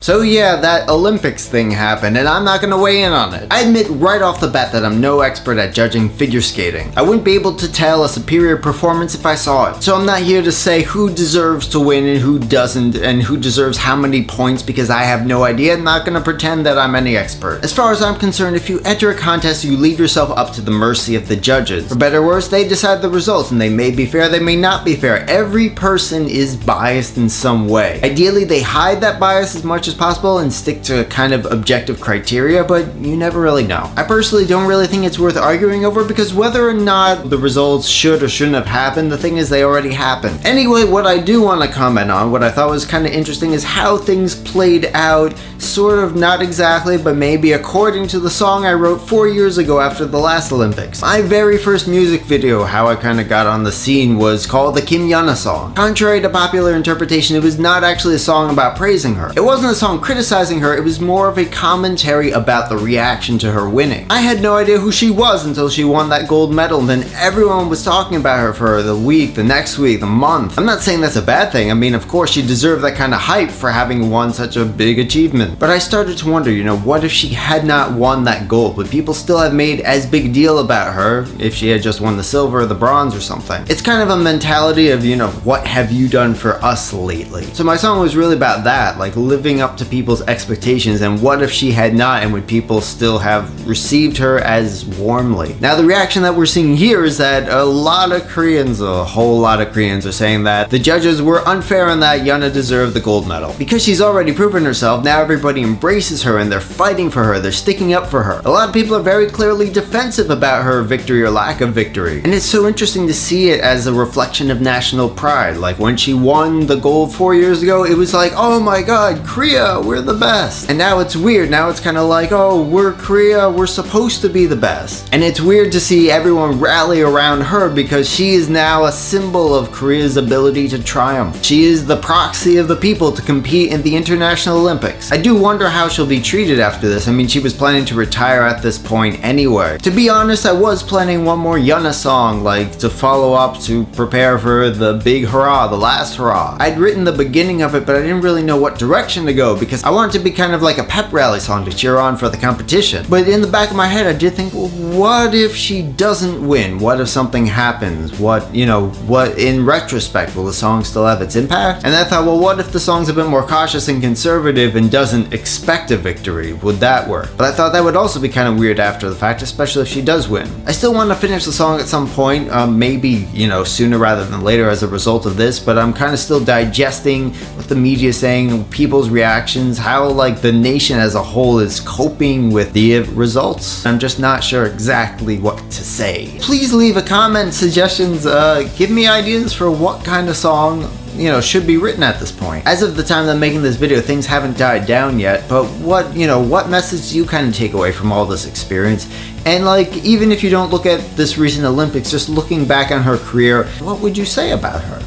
So yeah, that Olympics thing happened, and I'm not gonna weigh in on it. I admit right off the bat that I'm no expert at judging figure skating. I wouldn't be able to tell a superior performance if I saw it. So I'm not here to say who deserves to win and who doesn't, and who deserves how many points, because I have no idea. I'm not gonna pretend that I'm any expert. As far as I'm concerned, if you enter a contest, you leave yourself up to the mercy of the judges. For better or worse, they decide the results, and they may be fair, they may not be fair. Every person is biased in some way. Ideally, they hide that bias as much as possible and stick to kind of objective criteria, but you never really know. I personally don't really think it's worth arguing over, because whether or not the results should or shouldn't have happened, the thing is they already happened. Anyway, what I do want to comment on, what I thought was kind of interesting, is how things played out, sort of not exactly, but maybe according to the song I wrote 4 years ago after the last Olympics. My very first music video, how I kind of got on the scene, was called the Yuna song. Contrary to popular interpretation, it was not actually a song about praising her. It wasn't a song criticizing her, it was more of a commentary about the reaction to her winning. I had no idea who she was until she won that gold medal, and then everyone was talking about her for the week, the next week, the month. I'm not saying that's a bad thing. I mean, of course, she deserved that kind of hype for having won such a big achievement. But I started to wonder, you know, what if she had not won that gold? Would people still have made as big a deal about her if she had just won the silver or the bronze or something? It's kind of a mentality of, you know, what have you done for us lately? So my song was really about that, like living up to people's expectations, and what if she had not, and would people still have received her as warmly? Now the reaction that we're seeing here is that a lot of Koreans, a whole lot of Koreans, are saying that the judges were unfair and that Yuna deserved the gold medal. Because she's already proven herself, now everybody embraces her and they're fighting for her, they're sticking up for her. A lot of people are very clearly defensive about her victory or lack of victory. And it's so interesting to see it as a reflection of national pride. Like when she won the gold 4 years ago, it was like, oh my god, Korea, we're the best. And now it's weird, now it's kind of like, oh, we're Korea, we're supposed to be the best. And it's weird to see everyone rally around her because she is now a symbol of Korea's ability to triumph. She is the proxy of the people to compete in the International Olympics. I do wonder how she'll be treated after this. I mean, she was planning to retire at this point anyway. To be honest, I was planning one more Yuna song, like to follow up to prepare for the big hurrah, the last hurrah. I'd written the beginning of it, but I didn't really know what direction to go because I wanted to be kind of like a pep rally song to cheer on for the competition. But in the back of my head, I did think, well, what if she doesn't win? What if something happens? What, you know, what in retrospect, will the song still have its impact? And I thought, well, what if the song's a bit more cautious and conservative and doesn't expect a victory? Would that work? But I thought that would also be kind of weird after the fact, especially if she does win. I still want to finish the song at some point, maybe, you know, sooner rather than later as a result of this, but I'm kind of still digesting what the media is saying, people's reactions, how like the nation as a whole is coping with the results. I'm just not sure exactly what to say. Please leave a comment, suggestions, give me ideas for what kind of song, you know, should be written at this point. As of the time that I'm making this video, things haven't died down yet, but what, you know, what message do you kind of take away from all this experience? And like, even if you don't look at this recent Olympics, just looking back on her career, what would you say about her?